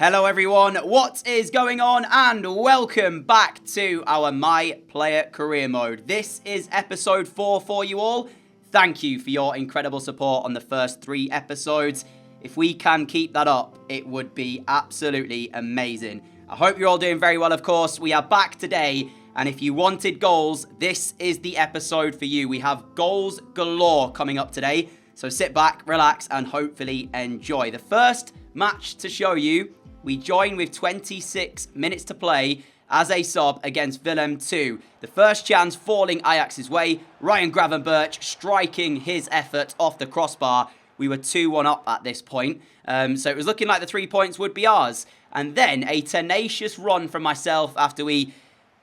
Hello everyone, what is going on? And welcome back to our My Player Career Mode. This is episode 4 for you all. Thank you for your incredible support on the first 3 episodes. If we can keep that up, it would be absolutely amazing. I hope you're all doing very well, of course. We are back today, and if you wanted goals, this is the episode for you. We have goals galore coming up today, so sit back, relax, and hopefully enjoy. The first match to show you, we join with 26 minutes to play as a sub against Willem 2. The first chance falling Ajax's way. Ryan Gravenberch striking his effort off the crossbar. We were 2-1 up at this point. So it was looking like the 3 points would be ours. And then a tenacious run from myself after we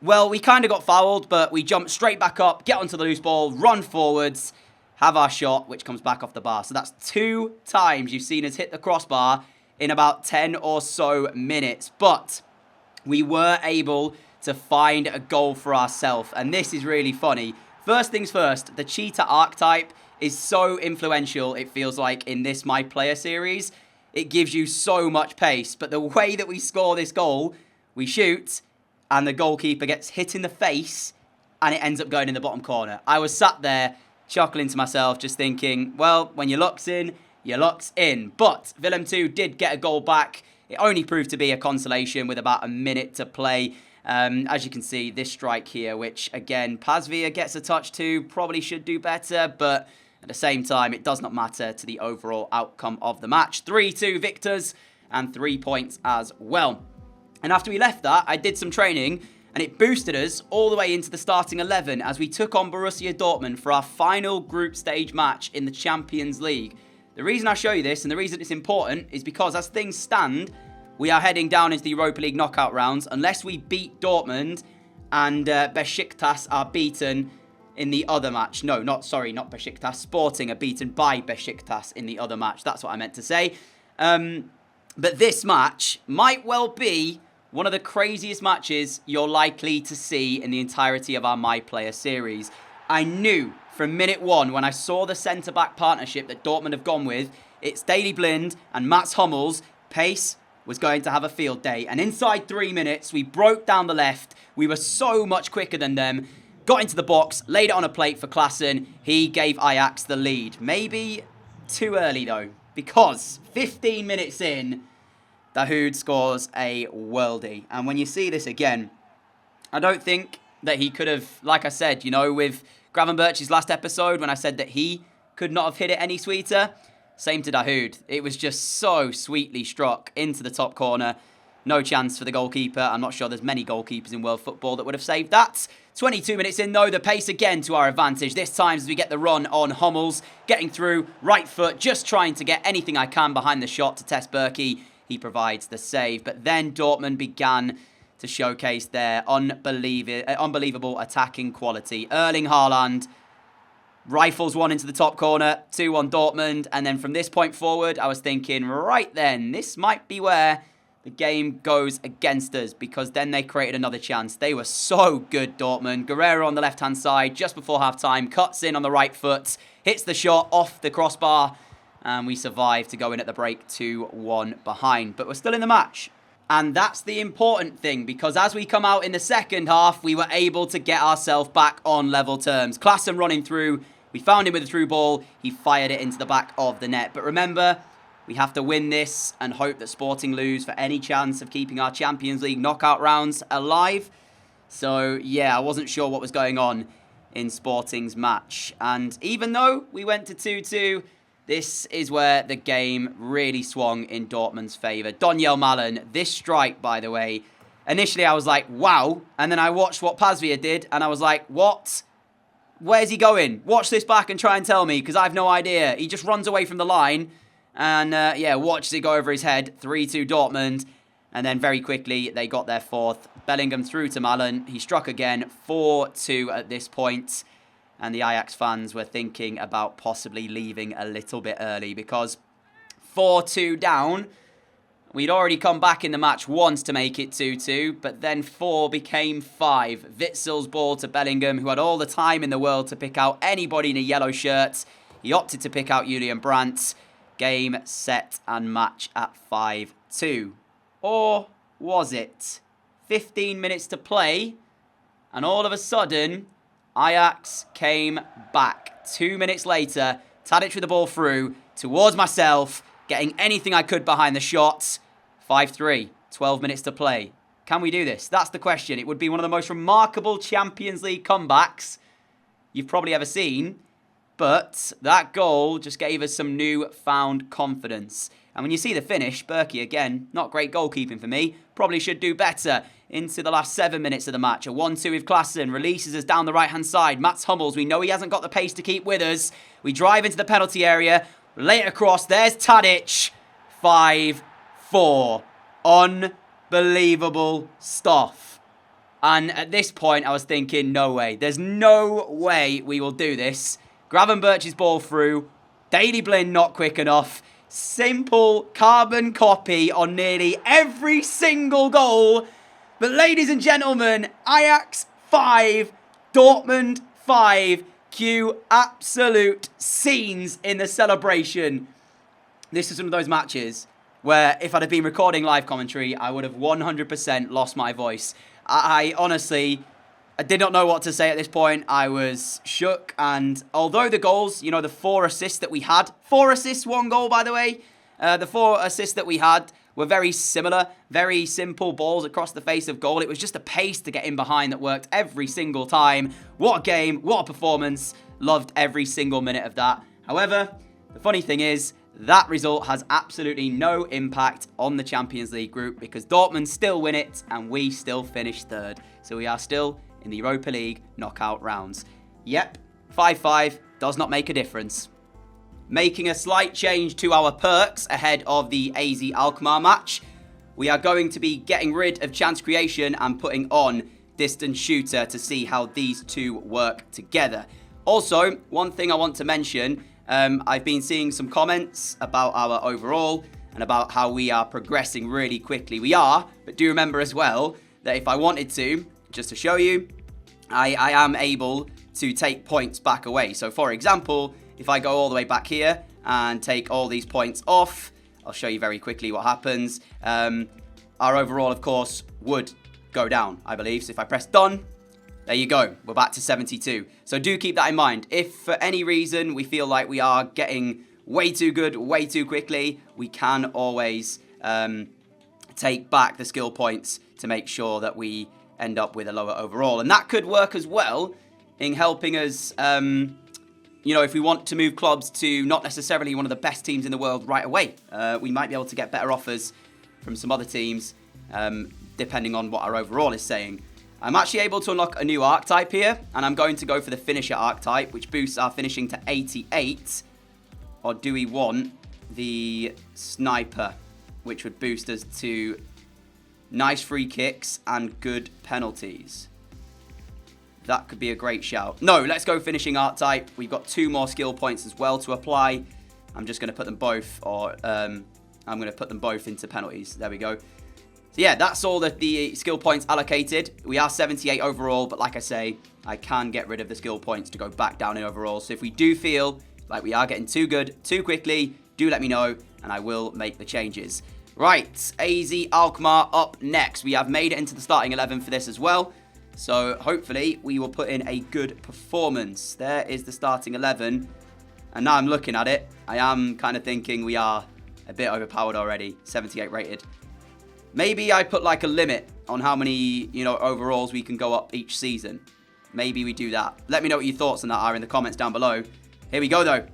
kind of got fouled, but we jumped straight back up, get onto the loose ball, run forwards, have our shot, which comes back off the bar. So that's 2 times you've seen us hit the crossbar in about 10 or so minutes. But we were able to find a goal for ourselves. And this is really funny. First things first, the cheetah archetype is so influential, it feels like, in this My Player series. It gives you so much pace. But the way that we score this goal, we shoot, and the goalkeeper gets hit in the face, and it ends up going in the bottom corner. I was sat there chuckling to myself, just thinking, well, when your luck's in, your luck's in. But Willem 2 did get a goal back. It only proved to be a consolation with about a minute to play. As you can see, this strike here, which, again, Pazvia gets a touch too, probably should do better, but at the same time, it does not matter to the overall outcome of the match. 3-2 victors and 3 points as well. And after we left that, I did some training, and it boosted us all the way into the starting 11 as we took on Borussia Dortmund for our final group stage match in the Champions League. The reason I show you this, and the reason it's important, is because as things stand, we are heading down into the Europa League knockout rounds. Unless we beat Dortmund and Besiktas are beaten in the other match. No, not Besiktas. Sporting are beaten by Besiktas in the other match. That's what I meant to say. But this match might well be one of the craziest matches you're likely to see in the entirety of our My Player series. I knew from minute 1 when I saw the centre-back partnership that Dortmund have gone with, it's Daley Blind and Mats Hummels. Pace was going to have a field day. And inside 3 minutes, we broke down the left. We were so much quicker than them. Got into the box, laid it on a plate for Klaassen. He gave Ajax the lead. Maybe too early, though, because 15 minutes in, DJWood scores a worldie. And when you see this again, I don't think that he could have, like I said, you know, with Gravenberch's last episode, when I said that he could not have hit it any sweeter, same to DJWood. It was just so sweetly struck into the top corner. No chance for the goalkeeper. I'm not sure there's many goalkeepers in world football that would have saved that. 22 minutes in, though, the pace again to our advantage. This time as we get the run on Hummels, getting through, right foot, just trying to get anything I can behind the shot to test Berkey. He provides the save. But then Dortmund began to showcase their unbelievable attacking quality. Erling Haaland rifles one into the top corner, 2-1 Dortmund. And then from this point forward, I was thinking, right then, this might be where the game goes against us, because then they created another chance. They were so good, Dortmund. Guerrero on the left-hand side just before half-time, cuts in on the right foot, hits the shot off the crossbar, and we survive to go in at the break 2-1 behind. But we're still in the match. And that's the important thing, because as we come out in the second half, we were able to get ourselves back on level terms. Klaassen running through. We found him with a through ball. He fired it into the back of the net. But remember, we have to win this and hope that Sporting lose for any chance of keeping our Champions League knockout rounds alive. So, yeah, I wasn't sure what was going on in Sporting's match. And even though we went to 2-2, this is where the game really swung in Dortmund's favour. Donyell Malen, this strike, by the way, initially I was like, wow. And then I watched what Pazvia did, and I was like, what? Where's he going? Watch this back and try and tell me, because I have no idea. He just runs away from the line, and watches it go over his head. 3-2 Dortmund. And then very quickly, they got their fourth. Bellingham through to Malen. He struck again, 4-2 at this point. And the Ajax fans were thinking about possibly leaving a little bit early, because 4-2 down, we'd already come back in the match once to make it 2-2, but then 4 became 5. Witzel's ball to Bellingham, who had all the time in the world to pick out anybody in a yellow shirt. He opted to pick out Julian Brandt. Game, set, and match at 5-2. Or was it? 15 minutes to play, and all of a sudden, Ajax came back. 2 minutes later, Tadic with the ball through towards myself, getting anything I could behind the shots. 5-3, 12 minutes to play. Can we do this? That's the question. It would be one of the most remarkable Champions League comebacks you've probably ever seen. But that goal just gave us some newfound confidence. And when you see the finish, Berkey, again, not great goalkeeping for me. Probably should do better. Into the last 7 minutes of the match. A 1-2 with Klaassen. Releases us down the right-hand side. Mats Hummels, we know he hasn't got the pace to keep with us. We drive into the penalty area. Lay it across. There's Tadic. 5-4. Unbelievable stuff. And at this point, I was thinking, no way. There's no way we will do this. Gravenberch's ball through. Daley Blind not quick enough. Simple carbon copy on nearly every single goal. But ladies and gentlemen, Ajax 5, Dortmund 5. Cue absolute scenes in the celebration. This is one of those matches where if I'd have been recording live commentary, I would have 100% lost my voice. I honestly... I did not know what to say at this point. I was shook, and although the goals, you know, the 4 assists that we had, 4 assists, 1 goal, by the way, the 4 assists that we had were very similar, very simple balls across the face of goal. It was just the pace to get in behind that worked every single time. What a game, what a performance. Loved every single minute of that. However, the funny thing is, that result has absolutely no impact on the Champions League group because Dortmund still win it and we still finish 3rd. So we are still in the Europa League knockout rounds. Yep, 5-5 does not make a difference. Making a slight change to our perks ahead of the AZ Alkmaar match. We are going to be getting rid of chance creation and putting on distance shooter to see how these two work together. Also, one thing I want to mention, I've been seeing some comments about our overall and about how we are progressing really quickly. We are, but do remember as well that if I wanted to, just to show you, I am able to take points back away. So for example, if I go all the way back here and take all these points off, I'll show you very quickly what happens. Our overall, of course, would go down, I believe. So if I press done, there you go. We're back to 72. So do keep that in mind. If for any reason we feel like we are getting way too good, way too quickly, we can always take back the skill points to make sure that we end up with a lower overall. And that could work as well in helping us, you know, if we want to move clubs to not necessarily one of the best teams in the world right away. We might be able to get better offers from some other teams, depending on what our overall is saying. I'm actually able to unlock a new archetype here, and I'm going to go for the finisher archetype, which boosts our finishing to 88. Or do we want the sniper, which would boost us to nice free kicks and good penalties? That could be a great shout. No, let's go finishing archetype. We've got 2 more skill points as well to apply. I'm just going to put them both, or I'm going to put them both into penalties. There we go. So yeah, that's all the skill points allocated. We are 78 overall, but like I say, I can get rid of the skill points to go back down in overall. So if we do feel like we are getting too good too quickly, do let me know, and I will make the changes. Right, AZ Alkmaar up next. We have made it into the starting 11 for this as well. So hopefully we will put in a good performance. There is the starting 11. And now I'm looking at it, I am kind of thinking we are a bit overpowered already. 78 rated. Maybe I put like a limit on how many, you know, overalls we can go up each season. Maybe we do that. Let me know what your thoughts on that are in the comments down below. Here we go though.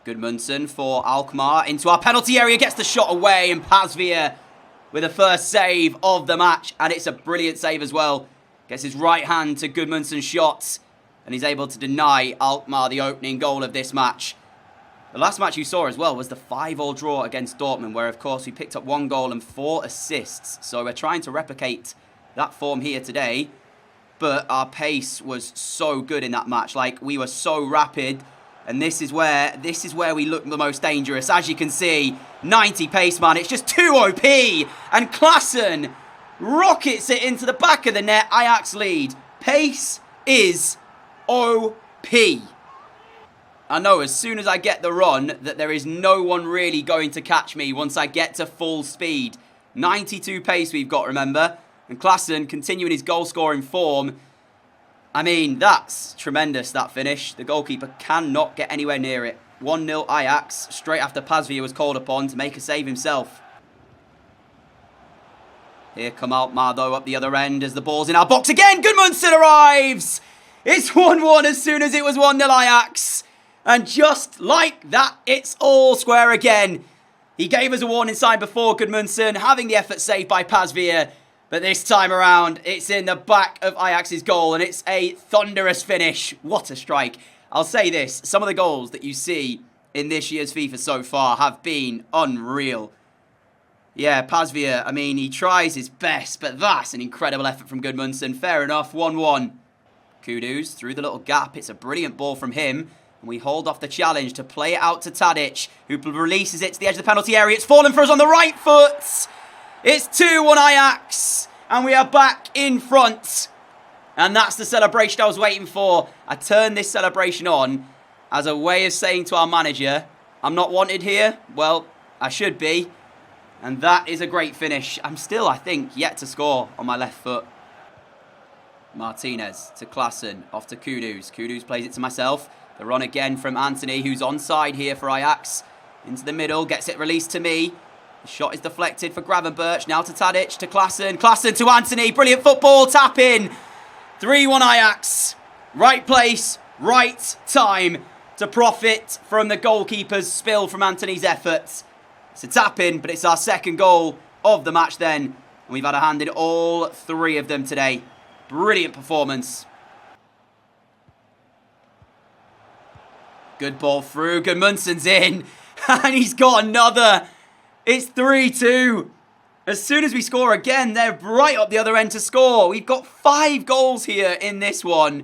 Gudmundsson for Alkmaar into our penalty area. Gets the shot away, and Pasveer with the first save of the match. And it's a brilliant save as well. Gets his right hand to Gudmundsson's shots, and he's able to deny Alkmaar the opening goal of this match. The last match you saw as well was the 5-5 draw against Dortmund, where of course we picked up 1 goal and 4 assists. So we're trying to replicate that form here today. But our pace was so good in that match. Like, we were so rapid. And this is where we look the most dangerous. As you can see, 90 pace, man. It's just too OP. And Klaassen rockets it into the back of the net. Ajax lead. Pace is OP. I know as soon as I get the run that there is no one really going to catch me once I get to full speed. 92 pace we've got, remember? And Klaassen continuing his goal-scoring form. I mean, that's tremendous, that finish. The goalkeeper cannot get anywhere near it. 1-0 Ajax, straight after Pasveer was called upon to make a save himself. Here come Alkmaar, though, up the other end as the ball's in our box again. Gudmundsson arrives! It's 1-1 as soon as it was 1-0 Ajax. And just like that, it's all square again. He gave us a warning sign before, Gudmundsson, having the effort saved by Pasveer. But this time around, it's in the back of Ajax's goal, and it's a thunderous finish. What a strike. I'll say this, some of the goals that you see in this year's FIFA so far have been unreal. Yeah, Pasveer, I mean, he tries his best, but that's an incredible effort from Gudmundsson. Fair enough, 1-1. Kudus through the little gap. It's a brilliant ball from him. And we hold off the challenge to play it out to Tadic, who releases it to the edge of the penalty area. It's fallen for us on the right foot. It's 2-1 Ajax. And we are back in front. And that's the celebration I was waiting for. I turned this celebration on as a way of saying to our manager, I'm not wanted here. Well, I should be. And that is a great finish. I'm still, I think, yet to score on my left foot. Martinez to Klaassen, off to Kudus. Kudus plays it to myself. The run again from Anthony, who's onside here for Ajax. Into the middle, gets it released to me. The shot is deflected for Gravenberch. Now to Tadic, to Klaassen. Klaassen to Anthony. Brilliant football, tap in. 3-1 Ajax. Right place, right time to profit from the goalkeeper's spill from Anthony's efforts. It's a tap in, but it's our second goal of the match then. And we've had a hand in all three of them today. Brilliant performance. Good ball through. Gudmundsson's in. And he's got another. It's 3-2. As soon as we score again, they're right up the other end to score. We've got 5 goals here in this one.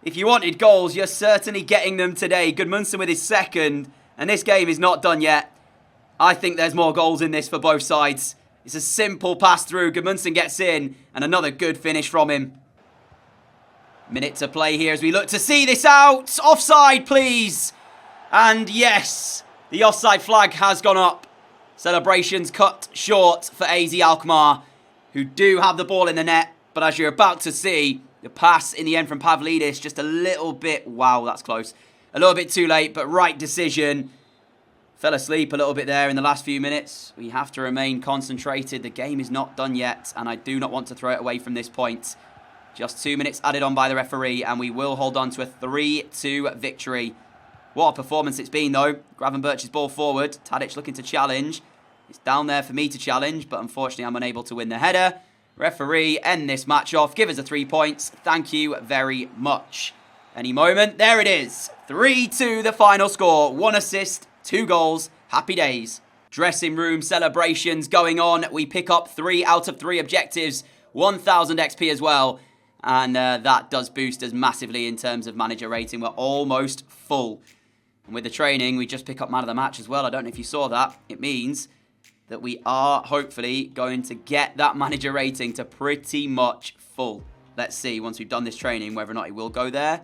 If you wanted goals, you're certainly getting them today. Gudmundsson with his second. And this game is not done yet. I think there's more goals in this for both sides. It's a simple pass through. Gudmundsson gets in. And another good finish from him. Minute to play here as we look to see this out. Offside, please. And yes, the offside flag has gone up. Celebrations cut short for AZ Alkmaar, who do have the ball in the net. But as you're about to see, the pass in the end from Pavlidis, just a little bit, wow, that's close. A little bit too late, but right decision. Fell asleep a little bit there in the last few minutes. We have to remain concentrated. The game is not done yet, and I do not want to throw it away from this point. Just 2 minutes added on by the referee, and we will hold on to a 3-2 victory. What a performance it's been, though. Gravenberch's ball forward. Tadic looking to challenge. It's down there for me to challenge, but unfortunately I'm unable to win the header. Referee, end this match off. Give us the 3 points. Thank you very much. Any moment, there it is. 3-2 the final score. 1 assist, 2 goals. Happy days. Dressing room celebrations going on. We pick up 3 out of 3 objectives. 1,000 XP as well. And that does boost us massively in terms of manager rating. We're almost full. And with the training, we just pick up man of the match as well. I don't know if you saw that. It means that we are hopefully going to get that manager rating to pretty much full. Let's see, once we've done this training, whether or not it will go there.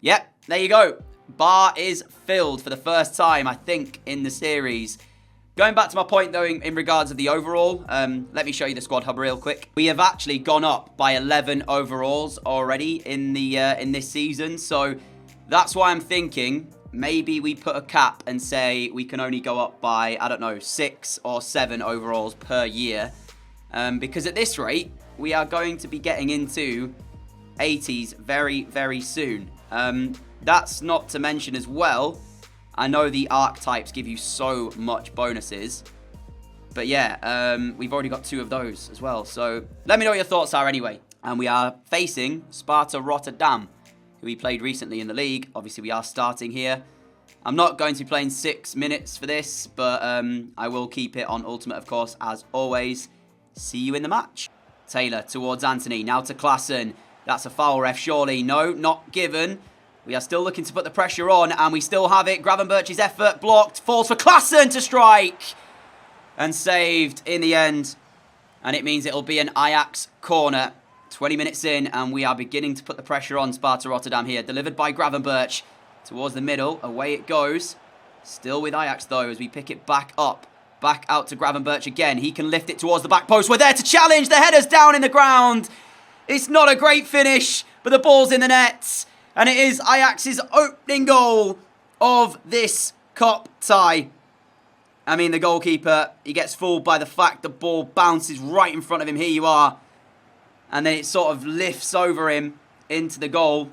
Yep, there you go. Bar is filled for the first time, I think, in the series. Going back to my point, though, in regards of the overall, let me show you the squad hub real quick. We have actually gone up by 11 overalls already in this season, so that's why I'm thinking maybe we put a cap and say we can only go up by, I don't know, 6 or 7 overalls per year. Because at this rate, we are going to be getting into 80s very, very soon. That's not to mention as well, I know the archetypes give you so much bonuses. But yeah, we've already got 2 of those as well. So let me know what your thoughts are anyway. And we are facing Sparta Rotterdam, who we played recently in the league. Obviously, we are starting here. I'm not going to be playing 6 minutes for this, but I will keep it on Ultimate, of course, as always. See you in the match. Taylor towards Anthony. Now to Klaassen. That's a foul, ref, surely. No, not given. We are still looking to put the pressure on, and we still have it. Gravenberch's effort blocked. Falls for Klaassen to strike. And saved in the end. And it means it'll be an Ajax corner. 20 minutes in, and we are beginning to put the pressure on Sparta Rotterdam here. Delivered by Gravenberch towards the middle. Away it goes. Still with Ajax, though, as we pick it back up Back out to Gravenberch again. He can lift it towards the back post. We're there to challenge. The header's down in the ground. It's not a great finish, but the ball's in the net. And it is Ajax's opening goal of this cup tie. I mean, the goalkeeper, he gets fooled by the fact the ball bounces right in front of him. Here you are. And then it sort of lifts over him into the goal.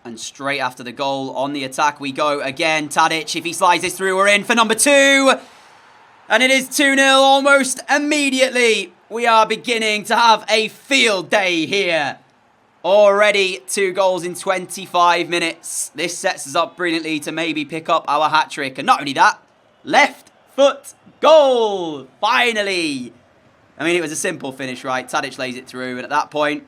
And straight after the goal, on the attack we go again. Tadic, if he slides this through, we're in for number 2. And it is 2-0 almost immediately. We are beginning to have a field day here. Already 2 goals in 25 minutes. This sets us up brilliantly to maybe pick up our hat-trick. And not only that, left foot goal. Finally. I mean, it was a simple finish, right? Tadic lays it through. And at that point,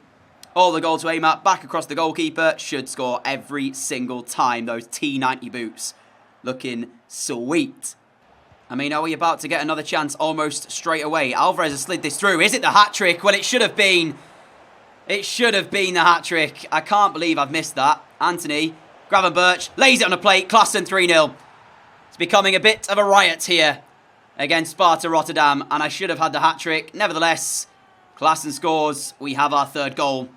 all the goal to aim at, back across the goalkeeper. Should score every single time. Those T90 boots looking sweet. I mean, are we about to get another chance almost straight away? Alvarez has slid this through. Is it the hat-trick? Well, it should have been. It should have been the hat-trick. I can't believe I've missed that. Anthony, Gravenberch, lays it on a plate. Klaassen 3-0. It's becoming a bit of a riot here against Sparta Rotterdam. And I should have had the hat-trick. Nevertheless, Klaassen scores. We have our 3rd goal.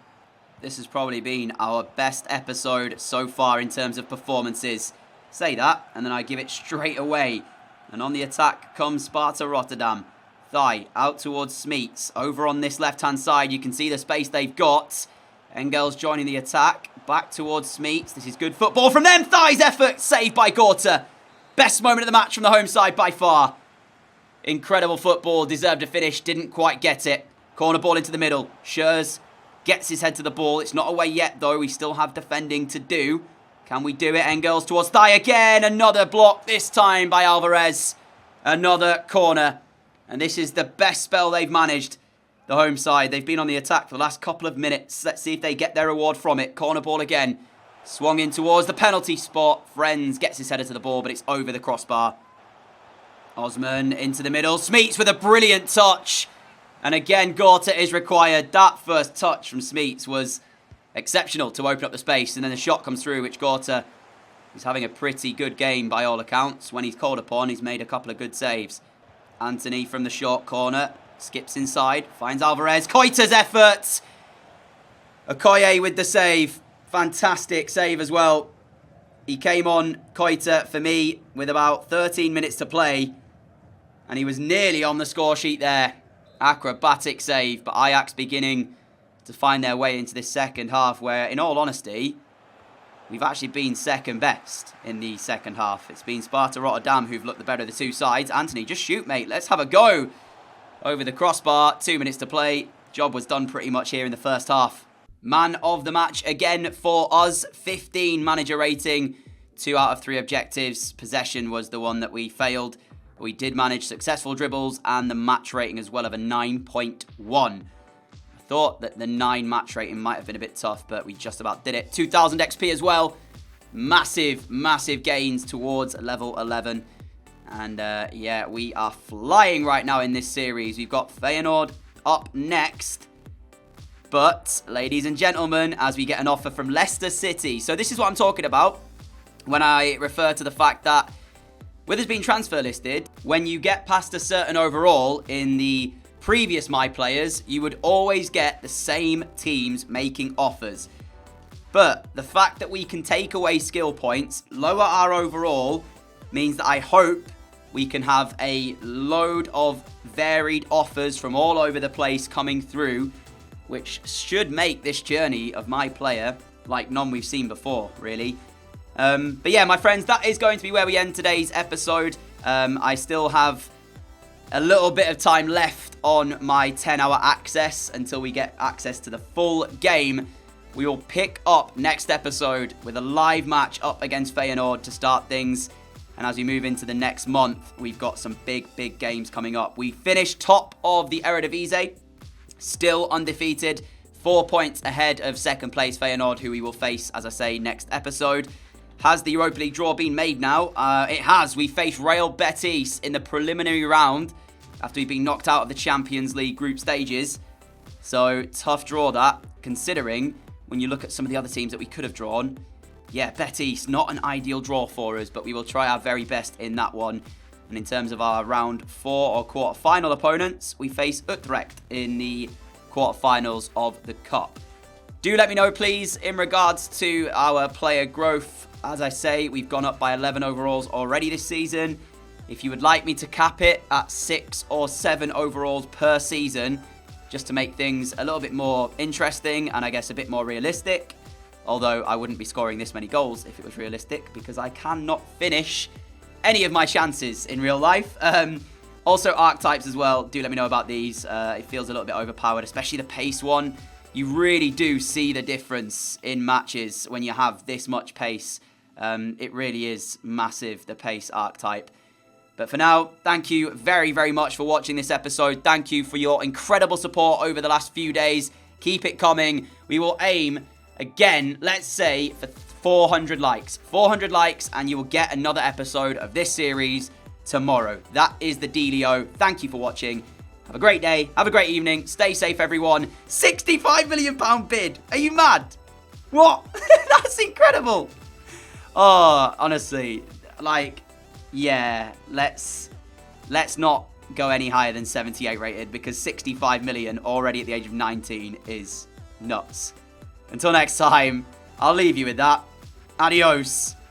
This has probably been our best episode so far in terms of performances. Say that, and then I give it straight away. And on the attack comes Sparta Rotterdam. Thigh out towards Smeets. Over on this left-hand side, you can see the space they've got. Engels joining the attack. Back towards Smeets. This is good football from them. Thigh's effort. Saved by Gorta. Best moment of the match from the home side by far. Incredible football. Deserved a finish. Didn't quite get it. Corner ball into the middle. Schurz gets his head to the ball. It's not away yet, though. We still have defending to do. Can we do it? Engels towards Thigh again. Another block, this time by Alvarez. Another corner. And this is the best spell they've managed, the home side. They've been on the attack for the last couple of minutes. Let's see if they get their reward from it. Corner ball again. Swung in towards the penalty spot. Friends gets his header to the ball, but it's over the crossbar. Osman into the middle. Smeets with a brilliant touch. And again, Gorta is required. That first touch from Smeets was exceptional to open up the space. And then the shot comes through, which Gorta is having a pretty good game by all accounts. When he's called upon, he's made a couple of good saves. Anthony from the short corner. Skips inside. Finds Alvarez. Koita's effort. Okoye with the save. Fantastic save as well. He came on, Koita, for me, with about 13 minutes to play. And he was nearly on the score sheet there. Acrobatic save. But Ajax beginning to find their way into this second half where, in all honesty, we've actually been second best in the second half. It's been Sparta Rotterdam who've looked the better of the 2 sides. Anthony, just shoot, mate. Let's have a go. Over the crossbar. 2 minutes to play. Job was done pretty much here in the first half. Man of the match again for us. 15 manager rating. 2 out of 3 objectives. Possession was the one that we failed. We did manage successful dribbles and the match rating as well of a 9.1. Thought that the 9 match rating might have been a bit tough, but we just about did it. 2,000 XP as well. Massive, massive gains towards level 11. And yeah, we are flying right now in this series. We've got Feyenoord up next. But, ladies and gentlemen, as we get an offer from Leicester City. So this is what I'm talking about when I refer to the fact that with us being transfer listed, when you get past a certain overall in the previous My Players, you would always get the same teams making offers. But the fact that we can take away skill points, lower our overall, means that I hope we can have a load of varied offers from all over the place coming through, which should make this journey of My Player like none we've seen before, really. But yeah, my friends, that is going to be where we end today's episode. I still have a little bit of time left on my 10-hour access until we get access to the full game. We will pick up next episode with a live match up against Feyenoord to start things. And as we move into the next month, we've got some big games coming up. We finished top of the Eredivisie, still undefeated, 4 points ahead of second place Feyenoord, who we will face, as I say, next episode. Has the Europa League draw been made now? It has. We face Real Betis in the preliminary round after we've been knocked out of the Champions League group stages. So, tough draw that, considering when you look at some of the other teams that we could have drawn. Yeah, Betis, not an ideal draw for us, but we will try our very best in that one. And in terms of our round 4 or quarter-final opponents, we face Utrecht in the quarter-finals of the Cup. Do let me know, please, in regards to our player growth. As I say, we've gone up by 11 overalls already this season. If you would like me to cap it at 6 or 7 overalls per season, just to make things a little bit more interesting and I guess a bit more realistic, although I wouldn't be scoring this many goals if it was realistic because I cannot finish any of my chances in real life. Also, archetypes as well. Do let me know about these. It feels a little bit overpowered, especially the pace one. You really do see the difference in matches when you have this much pace. It really is massive, the pace archetype. But for now, thank you very, very much for watching this episode. Thank you for your incredible support over the last few days. Keep it coming. We will aim, again, let's say, for 400 likes. 400 likes, and you will get another episode of this series tomorrow. That is the dealio. Thank you for watching. Have a great day. Have a great evening. Stay safe, everyone. £65 million bid. Are you mad? What? That's incredible. Oh, honestly, like... yeah, let's not go any higher than 78 rated because 65 million already at the age of 19 is nuts. Until next time, I'll leave you with that. Adios.